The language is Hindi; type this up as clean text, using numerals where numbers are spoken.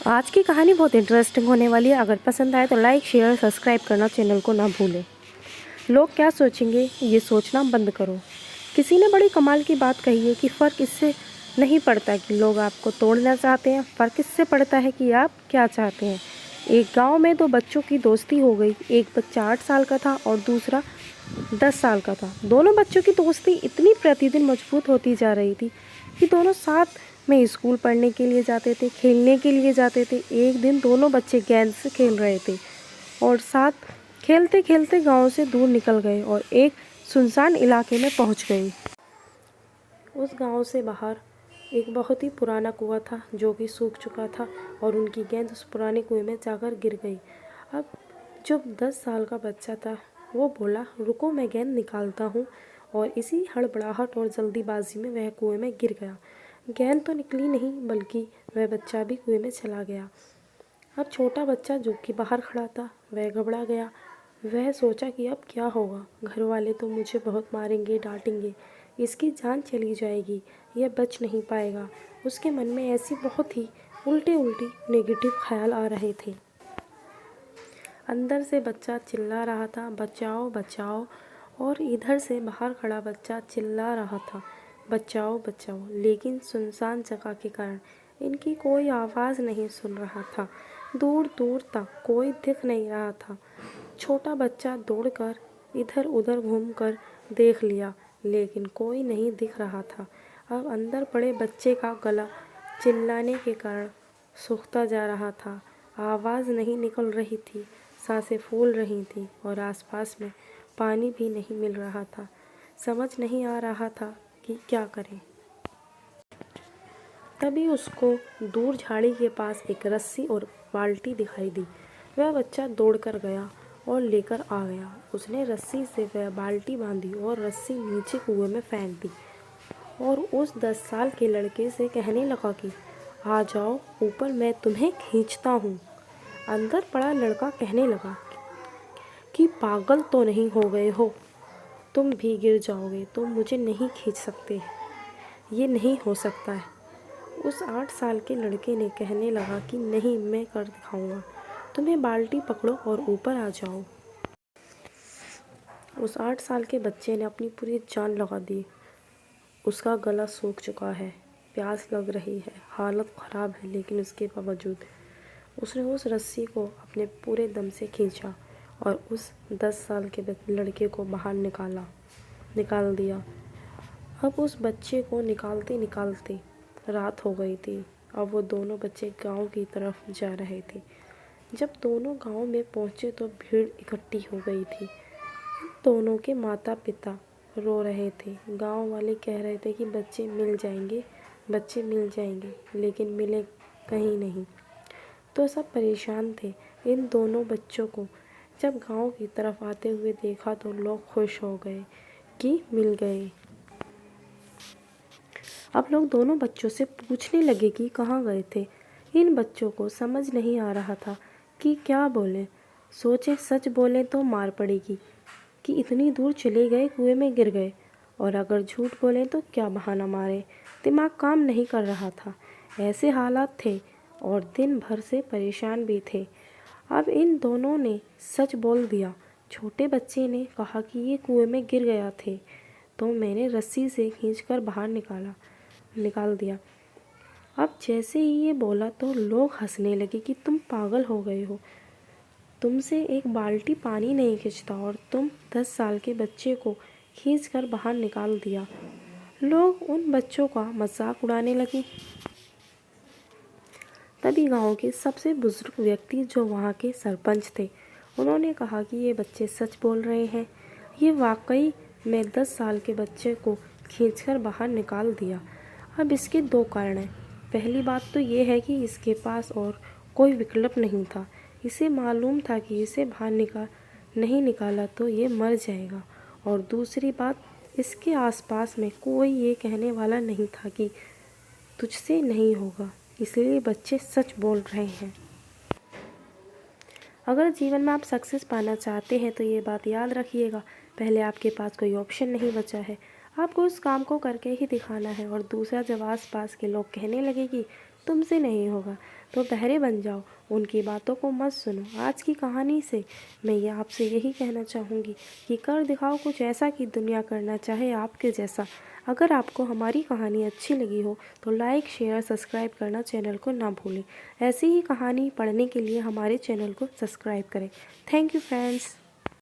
आज की कहानी बहुत इंटरेस्टिंग होने वाली है। अगर पसंद आए तो लाइक शेयर सब्सक्राइब करना चैनल को ना भूलें। लोग क्या सोचेंगे ये सोचना बंद करो। किसी ने बड़ी कमाल की बात कही है कि फ़र्क इससे नहीं पड़ता कि लोग आपको तोड़ना चाहते हैं, फ़र्क इससे पड़ता है कि आप क्या चाहते हैं। एक गांव में दो बच्चों की दोस्ती हो गई। एक बच्चा 8 साल का था और दूसरा 10 साल का था। दोनों बच्चों की दोस्ती इतनी प्रतिदिन मजबूत होती जा रही थी कि दोनों साथ में स्कूल पढ़ने के लिए जाते थे, खेलने के लिए जाते थे। एक दिन दोनों बच्चे गेंद से खेल रहे थे और साथ खेलते खेलते गांव से दूर निकल गए और एक सुनसान इलाके में पहुंच गए। उस गांव से बाहर एक बहुत ही पुराना कुआं था जो कि सूख चुका था और उनकी गेंद उस पुराने कुएं में जाकर गिर गई। अब जो 10 साल का बच्चा था वो बोला, रुको मैं गेंद निकालता हूँ, और इसी हड़बड़ाहट और जल्दीबाजी में वह कुएं में गिर गया। गेंद तो निकली नहीं बल्कि वह बच्चा भी कुएं में चला गया। अब छोटा बच्चा जो कि बाहर खड़ा था वह घबरा गया। वह सोचा कि अब क्या होगा, घर वाले तो मुझे बहुत मारेंगे, डांटेंगे, इसकी जान चली जाएगी, यह बच नहीं पाएगा। उसके मन में ऐसी बहुत ही उल्टे उल्टी नेगेटिव ख्याल आ रहे थे। अंदर से बच्चा चिल्ला रहा था, बचाओ बचाओ, और इधर से बाहर खड़ा बच्चा चिल्ला रहा था, बचाओ बचाओ। लेकिन सुनसान जगह के कारण इनकी कोई आवाज़ नहीं सुन रहा था। दूर दूर तक कोई दिख नहीं रहा था। छोटा बच्चा दौड़कर इधर उधर घूमकर देख लिया लेकिन कोई नहीं दिख रहा था। अब अंदर पड़े बच्चे का गला चिल्लाने के कारण सूखता जा रहा था। आवाज़ नहीं निकल रही थी, सांसें फूल रही थीं और आसपास में पानी भी नहीं मिल रहा था। समझ नहीं आ रहा था कि क्या करें। तभी उसको दूर झाड़ी के पास एक रस्सी और बाल्टी दिखाई दी। वह बच्चा दौड़कर गया और लेकर आ गया। उसने रस्सी से वह बाल्टी बांधी और रस्सी नीचे कुएं में फेंक दी और उस 10 साल के लड़के से कहने लगा कि आ जाओ ऊपर, मैं तुम्हें खींचता हूँ। अंदर पड़ा लड़का कहने लगा कि पागल तो नहीं हो गए हो, तुम भी गिर जाओगे तो मुझे नहीं खींच सकते, ये नहीं हो सकता है। उस 8 साल के लड़के ने कहने लगा कि नहीं, मैं कर दिखाऊंगा, तुम्हें बाल्टी पकड़ो और ऊपर आ जाओ। उस 8 साल के बच्चे ने अपनी पूरी जान लगा दी। उसका गला सूख चुका है, प्यास लग रही है, हालत ख़राब है, लेकिन उसके बावजूद उसने उस रस्सी को अपने पूरे दम से खींचा और उस 10 साल के लड़के को बाहर निकाल दिया। अब उस बच्चे को निकालते निकालते रात हो गई थी। अब वो दोनों बच्चे गांव की तरफ जा रहे थे। जब दोनों गांव में पहुंचे तो भीड़ इकट्ठी हो गई थी। दोनों के माता पिता रो रहे थे। गांव वाले कह रहे थे कि बच्चे मिल जाएंगे, बच्चे मिल जाएंगे, लेकिन मिले कहीं नहीं। तो सब परेशान थे। इन दोनों बच्चों को जब गांव की तरफ आते हुए देखा तो लोग खुश हो गए कि मिल गए। अब लोग दोनों बच्चों से पूछने लगे कि कहाँ गए थे। इन बच्चों को समझ नहीं आ रहा था कि क्या बोलें। सोचे सच बोलें तो मार पड़ेगी कि इतनी दूर चले गए, कुएं में गिर गए, और अगर झूठ बोलें तो क्या बहाना मारें। दिमाग काम नहीं कर रहा था। ऐसे हालात थे और दिन भर से परेशान भी थे। अब इन दोनों ने सच बोल दिया। छोटे बच्चे ने कहा कि ये कुएं में गिर गया थे तो मैंने रस्सी से खींचकर बाहर निकाल दिया। अब जैसे ही ये बोला तो लोग हंसने लगे कि तुम पागल हो गए हो, तुमसे एक बाल्टी पानी नहीं खींचता और तुम 10 साल के बच्चे को खींचकर बाहर निकाल दिया। लोग उन बच्चों का मजाक उड़ाने लगे। तभी गांव के सबसे बुजुर्ग व्यक्ति जो वहाँ के सरपंच थे, उन्होंने कहा कि ये बच्चे सच बोल रहे हैं। ये वाकई में 10 साल के बच्चे को खींचकर बाहर निकाल दिया। अब इसके दो कारण हैं। पहली बात तो ये है कि इसके पास और कोई विकल्प नहीं था। इसे मालूम था कि इसे बाहर नहीं निकाला तो ये मर जाएगा। और दूसरी बात, इसके आसपास में कोई ये कहने वाला नहीं था कि तुझसे नहीं होगा, इसलिए बच्चे सच बोल रहे हैं। अगर जीवन में आप सक्सेस पाना चाहते हैं तो ये बात याद रखिएगा, पहले आपके पास कोई ऑप्शन नहीं बचा है, आपको उस काम को करके ही दिखाना है। और दूसरा, जब आस पास के लोग कहने लगे कि तुमसे नहीं होगा, तो बहरे बन जाओ, उनकी बातों को मत सुनो। आज की कहानी से मैं ये आपसे यही कहना चाहूँगी कि कर दिखाओ कुछ ऐसा कि दुनिया करना चाहे आपके जैसा। अगर आपको हमारी कहानी अच्छी लगी हो तो लाइक शेयर सब्सक्राइब करना चैनल को ना भूलें। ऐसी ही कहानी पढ़ने के लिए हमारे चैनल को सब्सक्राइब करें। Thank you friends.